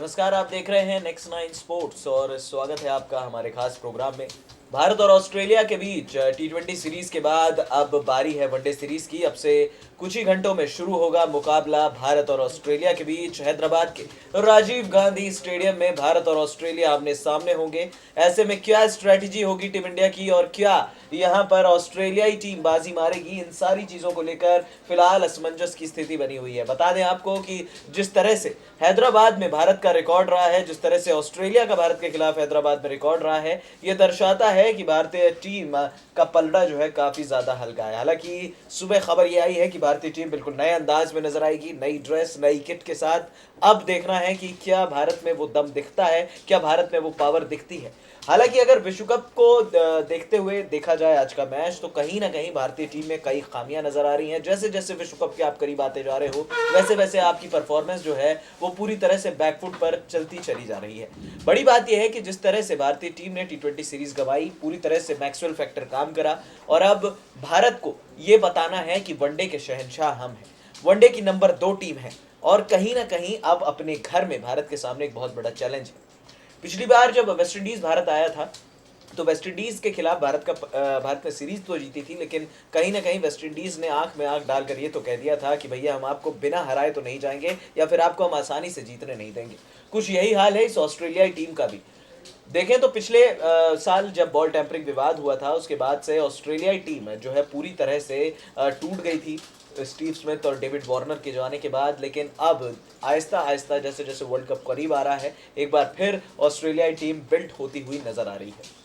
नमस्कार, आप देख रहे हैं नेक्स्ट नाइन स्पोर्ट्स और स्वागत है आपका हमारे खास प्रोग्राम में। भारत और ऑस्ट्रेलिया के बीच टी20 सीरीज के बाद अब बारी है वनडे सीरीज की। अब से कुछ ही घंटों में शुरू होगा मुकाबला भारत और ऑस्ट्रेलिया के बीच। हैदराबाद के राजीव गांधी स्टेडियम में भारत और ऑस्ट्रेलिया आमने सामने होंगे। ऐसे में क्या स्ट्रेटजी होगी टीम इंडिया की और क्या यहां पर ऑस्ट्रेलियाई टीम बाजी मारेगी, इन सारी चीजों को लेकर फिलहाल असमंजस की स्थिति बनी हुई है। बता दें आपको कि जिस तरह से हैदराबाद में भारत का रिकॉर्ड रहा है, जिस तरह से ऑस्ट्रेलिया का भारत के खिलाफ हैदराबाद में रिकॉर्ड रहा है, यह दर्शाता है कि भारतीय टीम का पलड़ा जो है काफी ज्यादा हल्का है। हालांकि सुबह खबर यह आई है कि भारतीय टीम बिल्कुल नए अंदाज में नजर आएगी, नई ड्रेस, नई किट के साथ। अब देखना है कि क्या भारत में वो दम दिखता है, क्या भारत में वो पावर दिखती है। हालांकि अगर विश्व कप को देखते हुए देखा जाए आज का मैच, तो कहीं ना कहीं भारतीय टीम में कई खामियां नजर आ रही हैं। जैसे जैसे विश्व कप के आप करीब आते जा रहे हो, वैसे वैसे आपकी परफॉर्मेंस जो है वो पूरी तरह से बैकफुट पर चलती चली जा रही है। बड़ी बात यह है कि जिस तरह से भारतीय टीम ने टी20 सीरीज गंवाई, पूरी तरह से मैक्सवेल फैक्टर काम करा और अब भारत को ये बताना है कि वनडे के शहंशाह हम हैं, वनडे की नंबर 2 टीम है और कहीं ना कहीं अब अपने घर में भारत के सामने एक बहुत बड़ा चैलेंज है। पिछली बार जब वेस्ट इंडीज भारत आया था, तो वेस्ट इंडीज के खिलाफ भारत ने सीरीज तो जीती थी, लेकिन कहीं ना कहीं वेस्ट इंडीज ने आंख में आंख डालकर ये तो कह दिया था कि भैया हम आपको बिना हराए तो नहीं जाएंगे या फिर आपको हम आसानी से जीतने नहीं देंगे। कुछ यही हाल है इस ऑस्ट्रेलियाई टीम का भी। देखें तो पिछले साल जब बॉल टेम्परिंग विवाद हुआ था, उसके बाद से ऑस्ट्रेलियाई टीम जो है पूरी तरह से टूट गई थी स्टीव स्मिथ और डेविड वार्नर के जाने के बाद। लेकिन अब आहिस्ता आहिस्ता जैसे जैसे वर्ल्ड कप करीब आ रहा है, एक बार फिर ऑस्ट्रेलियाई टीम बिल्ड होती हुई नजर आ रही है।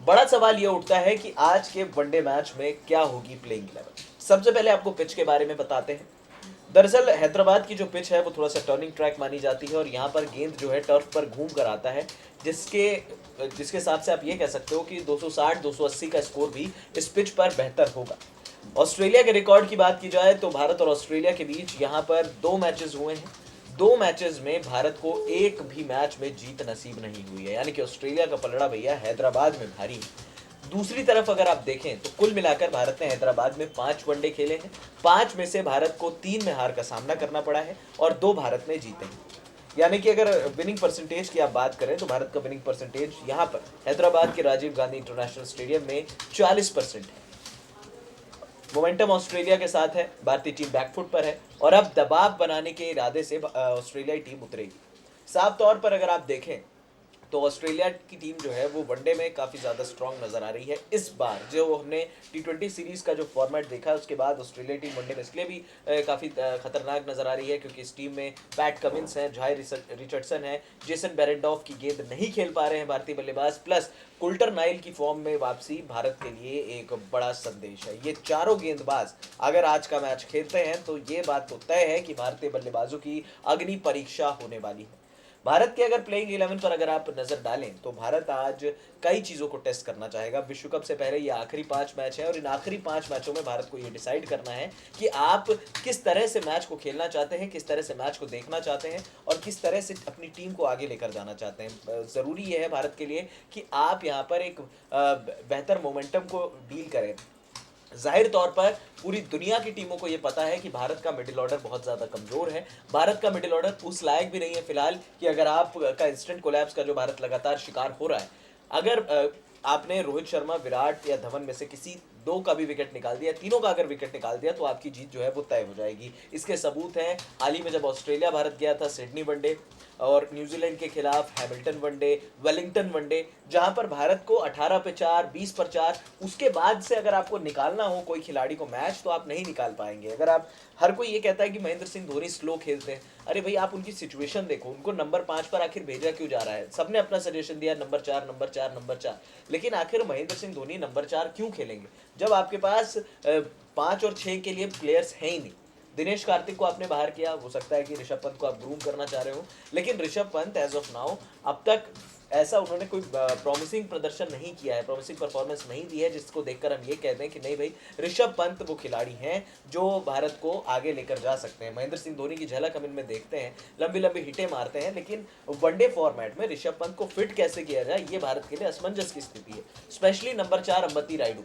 बड़ा सवाल यह उठता है कि आज के वनडे मैच में क्या होगी प्लेइंग 11। सबसे पहले आपको पिच के बारे में बताते हैं। दरअसल हैदराबाद की जो पिच है वो थोड़ा सा टर्निंग ट्रैक मानी जाती है और यहाँ पर गेंद जो है टर्फ पर घूम कर आता है, जिसके हिसाब से आप ये कह सकते हो कि 260-280 का स्कोर भी इस पिच पर बेहतर होगा। ऑस्ट्रेलिया के रिकॉर्ड की बात की जाए तो भारत और ऑस्ट्रेलिया के बीच यहाँ पर 2 मैचेस हुए हैं। 2 मैचेस में भारत को एक भी मैच में जीत नसीब नहीं हुई है, यानी कि ऑस्ट्रेलिया का पलड़ा भैया हैदराबाद में भारी है। दूसरी तरफ अगर आप देखें तो कुल मिलाकर भारत ने हैदराबाद में 5 वनडे खेले हैं। 5 में से भारत को 3 में हार का सामना करना पड़ा है और 2 भारत ने जीते हैं। यानी कि अगर विनिंग परसेंटेज की आप बात करें तो भारत का विनिंग परसेंटेज यहाँ पर हैदराबाद के राजीव गांधी इंटरनेशनल स्टेडियम में 40% है। मोमेंटम ऑस्ट्रेलिया के साथ है, भारतीय टीम बैकफुट पर है और अब दबाव बनाने के इरादे से ऑस्ट्रेलियाई टीम उतरेगी। साफ तौर पर अगर आप देखें तो ऑस्ट्रेलिया की टीम जो है वो वनडे में काफ़ी ज़्यादा स्ट्रांग नज़र आ रही है। इस बार जो हमने टी20 सीरीज़ का जो फॉर्मेट देखा, उसके बाद ऑस्ट्रेलिया टीम वनडे में इसलिए भी काफ़ी खतरनाक नज़र आ रही है क्योंकि इस टीम में पैट कमिंस हैं, जाय रिचर्डसन है, जेसन बेरेंडॉफ की गेंद नहीं खेल पा रहे हैं भारतीय बल्लेबाज, प्लस कुल्टर नाइल की फॉर्म में वापसी भारत के लिए एक बड़ा संदेश है। ये चारों गेंदबाज अगर आज का मैच खेलते हैं तो ये बात तो तय है कि भारतीय बल्लेबाजों की अग्नि परीक्षा होने वाली है। भारत के अगर प्लेइंग 11 पर अगर आप नजर डालें तो भारत आज कई चीजों को टेस्ट करना चाहेगा। विश्व कप से पहले ये आखिरी 5 मैच है और इन आखिरी 5 मैचों में भारत को ये डिसाइड करना है कि आप किस तरह से मैच को खेलना चाहते हैं, किस तरह से मैच को देखना चाहते हैं और किस तरह से अपनी टीम को आगे लेकर जाना चाहते हैं। जरूरी यह है भारत के लिए कि आप यहाँ पर एक बेहतर मोमेंटम को डील करें। जाहिर तौर पर पूरी दुनिया की टीमों को यह पता है कि भारत का मिडिल ऑर्डर बहुत ज़्यादा कमज़ोर है। भारत का मिडिल ऑर्डर उस लायक भी नहीं है फिलहाल कि अगर आपका इंस्टेंट कोलैप्स का जो भारत लगातार शिकार हो रहा है, अगर आपने रोहित शर्मा, विराट या धवन में से किसी 2 का भी विकेट निकाल दिया, तीनों का अगर विकेट निकाल दिया तो आपकी जीत जो है वो तय हो जाएगी। इसके सबूत हैं हाल ही में जब ऑस्ट्रेलिया भारत गया था, सिडनी वनडे और न्यूजीलैंड के खिलाफ हैमिल्टन वनडे, वेलिंगटन वनडे, जहां पर भारत को 18 पे 4, 20 पर 4, उसके बाद से अगर आपको निकालना हो कोई खिलाड़ी को मैच तो आप नहीं निकाल पाएंगे। अगर आप, हर कोई ये कहता है कि महेंद्र सिंह धोनी स्लो खेलते हैं, अरे भाई आप उनकी सिचुएशन देखो, उनको नंबर 5 पर आखिर भेजा क्यों जा रहा है? सबने अपना सजेशन दिया नंबर 4 नंबर 4 नंबर 4, लेकिन आखिर महेंद्र सिंह धोनी नंबर 4 क्यों खेलेंगे जब आपके पास 5 और 6 के लिए प्लेयर्स हैं ही नहीं। दिनेश कार्तिक को आपने बाहर किया, हो सकता है कि ऋषभ पंत को आप ग्रूम करना चाह रहे हो, लेकिन Rishabh Pant as of now अब तक ऐसा उन्होंने कोई प्रॉमिसिंग प्रदर्शन नहीं किया है, प्रॉमिसिंग परफॉर्मेंस नहीं दी है जिसको देखकर हम ये कहते हैं कि नहीं भाई ऋषभ पंत वो खिलाड़ी हैं जो भारत को आगे लेकर जा सकते हैं। महेंद्र सिंह धोनी की झलक हम इनमें देखते हैं, लंबी लंबी हिटें मारते हैं, लेकिन वनडे फॉर्मेट में ऋषभ पंत को फिट कैसे किया जाए ये भारत के लिए असमंजस की स्थिति है। स्पेशली नंबर 4 अंबती रायडू,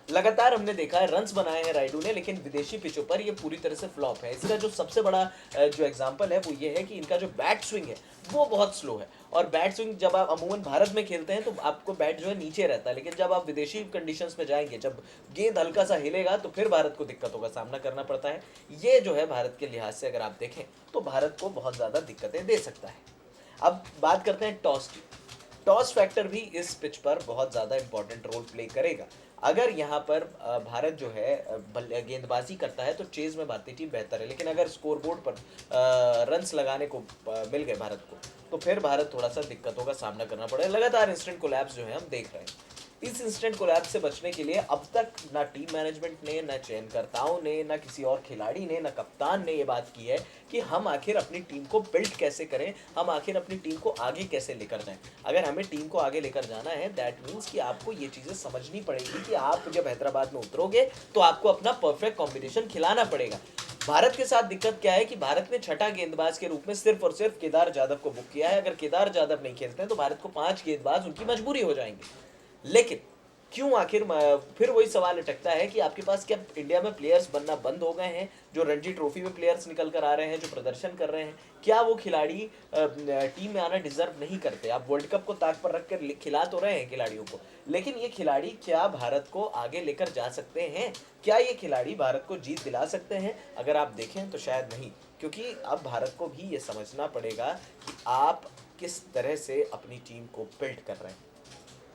लगातार हमने देखा है रन्स बनाए हैं राइडू ने, लेकिन विदेशी पिचों पर ये पूरी तरह से फ्लॉप है। इसका जो सबसे बड़ा जो एग्जांपल है वो ये है कि इनका जो बैट स्विंग है वो बहुत स्लो है। और बैट स्विंग जब आप अमूमन भारत में खेलते हैं तो आपको बैट जो है नीचे रहता है, लेकिन जब आप विदेशी कंडीशंस में जाएंगे, जब गेंद हल्का सा हिलेगा तो फिर भारत को दिक्कतों का सामना करना पड़ता है। ये जो है भारत के लिहाज से अगर आप देखें तो भारत को बहुत ज़्यादा दिक्कतें दे सकता है। अब बात करते हैं टॉस की। टॉस फैक्टर भी इस पिच पर बहुत ज़्यादा इंपॉर्टेंट रोल प्ले करेगा। अगर यहाँ पर भारत जो है गेंदबाजी करता है तो चेज में भारतीय टीम बेहतर है, लेकिन अगर स्कोरबोर्ड पर रन्स लगाने को मिल गए भारत को तो फिर भारत थोड़ा सा दिक्कतों का सामना करना पड़ेगा। लगातार इंस्टेंट कोलैप्स जो है हम देख रहे हैं। इस इंस्टेंट कोलैप्स से बचने के लिए अब तक ना टीम मैनेजमेंट ने, ना चयनकर्ताओं ने, ना किसी और खिलाड़ी ने, ना कप्तान ने ये बात की है कि हम आखिर अपनी टीम को बिल्ड कैसे करें, हम आखिर अपनी टीम को आगे कैसे लेकर जाएं। अगर हमें टीम को आगे लेकर जाना है दैट मीन्स कि आपको ये चीज़ें समझनी पड़ेगी कि आप जब हैदराबाद में उतरोगे तो आपको अपना परफेक्ट कॉम्बिनेशन खिलाना पड़ेगा। भारत के साथ दिक्कत क्या है कि भारत ने छठा गेंदबाज के रूप में सिर्फ और सिर्फ केदार जाधव को बुक किया है। अगर केदार जाधव नहीं खेलते हैं तो भारत को 5 गेंदबाज उनकी मजबूरी हो जाएंगे। लेकिन क्यों आखिर फिर वही सवाल अटकता है कि आपके पास क्या इंडिया में प्लेयर्स बनना बंद हो गए हैं? जो रणजी ट्रॉफी में प्लेयर्स निकल कर आ रहे हैं, जो प्रदर्शन कर रहे हैं, क्या वो खिलाड़ी टीम में आना डिजर्व नहीं करते? आप वर्ल्ड कप को ताक पर रख कर खिला तो रहे हैं खिलाड़ियों को, लेकिन ये खिलाड़ी क्या भारत को आगे लेकर जा सकते हैं? क्या ये खिलाड़ी भारत को जीत दिला सकते हैं? अगर आप देखें तो शायद नहीं, क्योंकि अब भारत को भी ये समझना पड़ेगा कि आप किस तरह से अपनी टीम को बिल्ड कर रहे हैं।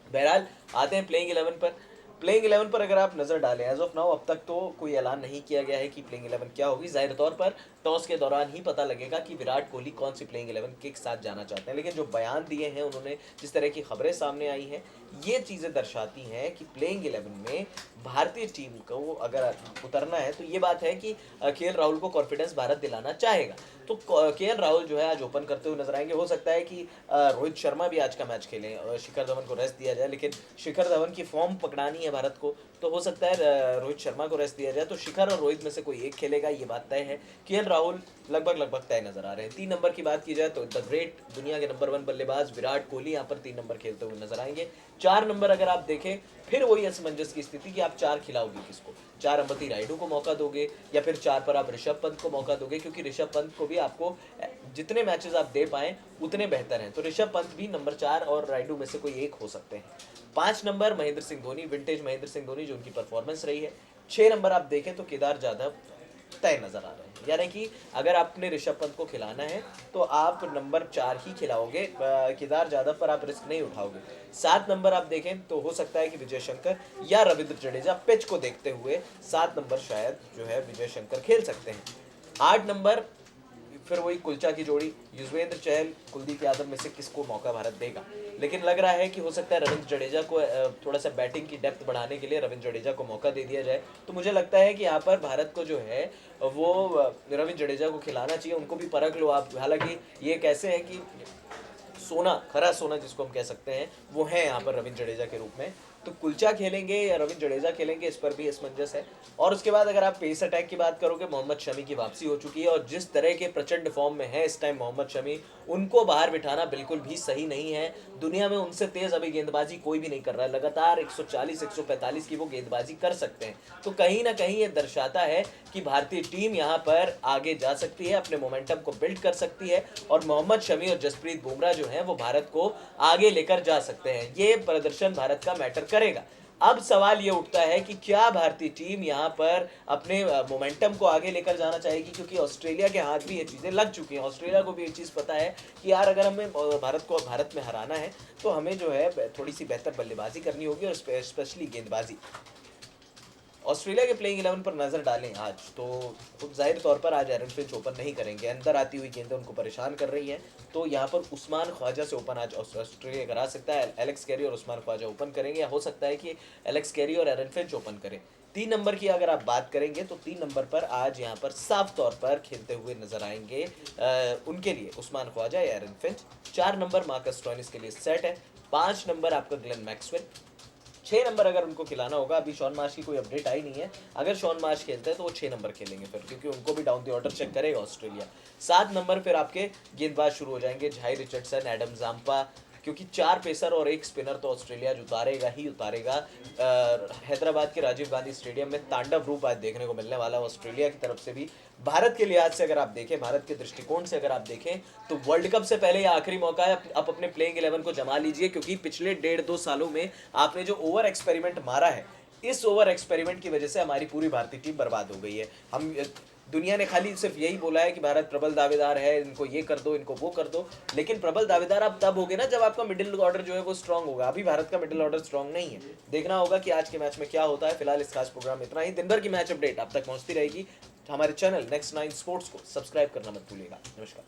बहरहाल आते हैं प्लेइंग 11 पर। प्लेइंग 11 पर अगर आप नज़र डालें एज ऑफ नाउ अब तक तो कोई ऐलान नहीं किया गया है कि प्लेइंग 11 क्या होगी। जाहिर तौर पर टॉस के दौरान ही पता लगेगा कि विराट कोहली कौन सी प्लेइंग 11 के साथ जाना चाहते हैं, लेकिन जो बयान दिए हैं उन्होंने, जिस तरह की खबरें सामने आई हैं, ये चीज़ें दर्शाती हैं कि प्लेइंग 11 में भारतीय टीम को अगर उतरना है तो ये बात है कि के राहुल को कॉन्फिडेंस भारत दिलाना चाहेगा। तो के राहुल जो है आज ओपन करते हुए नजर आएंगे। हो सकता है कि रोहित शर्मा भी आज का मैच खेलें, शिखर धवन को रेस्ट दिया जाए, लेकिन शिखर धवन की फॉर्म पकड़ानी है भारत को, तो हो सकता है रोहित शर्मा को रेस्ट दिया जाए, तो शिखर और रोहित में से कोई एक खेलेगा, ये बात तय है। के राहुल लगभग तय नजर आ रहे हैं। 3 नंबर की बात की जाए तो द ग्रेट, दुनिया के नंबर 1 बल्लेबाज विराट कोहली यहाँ पर 3 नंबर खेलते हुए नजर आएंगे। 4 नंबर अगर आप देखें फिर वही असमंजस की स्थिति कि आप 4 खिलाओगे किसको? 4 अंबती रायडू को मौका दोगे या फिर 4 पर आप ऋषभ पंत को मौका दोगे? क्योंकि ऋषभ पंत को भी आपको जितने मैचेस आप दे पाएं उतने बेहतर हैं, तो ऋषभ पंत भी नंबर 4 और रायडू में से कोई एक हो सकते हैं। 5 नंबर महेंद्र सिंह धोनी, विंटेज महेंद्र सिंह धोनी जो उनकी परफॉर्मेंस रही है। 6 नंबर आप देखें तो केदार जाधव तय नजर आ रहे हैं, यानी कि अगर आपने ऋषभ पंत को खिलाना है तो आप नंबर 4 ही खिलाओगे, केदार जाधव पर आप रिस्क नहीं उठाओगे। 7 नंबर आप देखें तो हो सकता है कि विजय शंकर या रविंद्र जडेजा, पिच को देखते हुए 7 नंबर शायद जो है विजय शंकर खेल सकते हैं। 8 नंबर फिर वही कुलचा की जोड़ी, युजवेंद्र चहल, कुलदीप यादव में से किसको मौका भारत देगा? लेकिन लग रहा है कि हो सकता है रविंद्र जडेजा को थोड़ा सा बैटिंग की डेप्थ बढ़ाने के लिए रविंद्र जडेजा को मौका दे दिया जाए। तो मुझे लगता है कि यहाँ पर भारत को जो है वो रविंद्र जडेजा को खिलाना चाहिए। उनको भी परख लो आप, हालांकि ये कैसे है कि सोना, खरा सोना जिसको हम कह सकते हैं, वो है यहाँ पर रविंद्र जडेजा के रूप में। तो कुलचा खेलेंगे या रविंद्र जडेजा खेलेंगे, इस पर भी असमंजस है। और उसके बाद अगर आप पेस अटैक की बात करोगे, मोहम्मद शमी की वापसी हो चुकी है और जिस तरह के प्रचंड फॉर्म में है इस टाइम मोहम्मद शमी, उनको बाहर बिठाना बिल्कुल भी सही नहीं है। दुनिया में उनसे तेज अभी गेंदबाजी कोई भी नहीं कर रहा है। लगातार 140 145 की वो गेंदबाजी कर सकते हैं। तो कहीं ना कहीं ये दर्शाता है कि भारतीय टीम यहाँ पर आगे जा सकती है, अपने मोमेंटम को बिल्ड कर सकती है और मोहम्मद शमी और जसप्रीत बुमराह जो है वो भारत को आगे लेकर जा सकते हैं। ये प्रदर्शन भारत का मैटर करेगा। अब सवाल ये उठता है कि क्या भारतीय टीम यहाँ पर अपने मोमेंटम को आगे लेकर जाना चाहेगी, क्योंकि ऑस्ट्रेलिया के हाथ भी ये चीज़ें लग चुकी हैं। ऑस्ट्रेलिया को भी ये चीज़ पता है कि यार अगर हमें भारत में हराना है तो हमें जो है थोड़ी सी बेहतर बल्लेबाजी करनी होगी और स्पेशली गेंदबाजी। ऑस्ट्रेलिया के प्लेइंग 11 पर नजर डालें आज तो जाहिर तौर पर आज एरन फिंच ओपन नहीं करेंगे। अंदर आती हुई गेंदें उनको परेशान कर रही हैं, तो यहाँ पर उस्मान ख्वाजा से ओपन आज ऑस्ट्रेलिया करा सकता है। एलेक्स कैरी और उस्मान ख्वाजा ओपन करेंगे, या हो सकता है कि एलेक्स कैरी और एरन फिंच ओपन करें। 3 नंबर की अगर आप बात करेंगे तो 3 नंबर पर आज यहाँ पर साफ तौर पर खेलते हुए नजर आएंगे उनके लिए उस्मान ख्वाजा या Aaron Finch. 4 number Marcus Stoinis के लिए सेट है। 5 नंबर आपका ग्लेन मैक्सवेल। 6 नंबर अगर उनको खिलाना होगा, अभी शॉन मार्श की कोई अपडेट आई नहीं है, अगर शॉन मार्श खेलते हैं तो वो 6 नंबर खेलेंगे फिर, क्योंकि उनको भी डाउन द ऑर्डर चेक करेगा ऑस्ट्रेलिया। 7 नंबर फिर आपके गेंदबाज शुरू हो जाएंगे, झाई रिचर्डसन, एडम जाम्पा, क्योंकि 4 पेसर और 1 स्पिनर तो ऑस्ट्रेलिया जो उतारेगा ही उतारेगा। हैदराबाद के राजीव गांधी स्टेडियम में तांडव रूप आज देखने को मिलने वाला है ऑस्ट्रेलिया की तरफ से भी। भारत के लिहाज से अगर आप देखें, भारत के दृष्टिकोण से अगर आप देखें, तो वर्ल्ड कप से पहले यह आखिरी मौका है, आप अपने प्लेइंग 11 को जमा लीजिए, क्योंकि पिछले 1.5-2 सालों में आपने जो ओवर एक्सपेरिमेंट मारा है, इस ओवर एक्सपेरिमेंट की वजह से हमारी पूरी भारतीय टीम बर्बाद हो गई है। हम दुनिया ने खाली सिर्फ यही बोला है कि भारत प्रबल दावेदार है, इनको ये कर दो, इनको वो कर दो, लेकिन प्रबल दावेदार आप तब होगे ना जब आपका मिडिल ऑर्डर जो है वो स्ट्रांग होगा। अभी भारत का मिडिल ऑर्डर स्ट्रांग नहीं है। देखना होगा कि आज के मैच में क्या होता है। फिलहाल इस खास प्रोग्राम में इतना ही। दिन भर की मैच अपडेट आप तक पहुंचती रहेगी। हमारे चैनल नेक्स्ट 9 स्पोर्ट्स को सब्सक्राइब करना मत भूलिएगा। नमस्कार।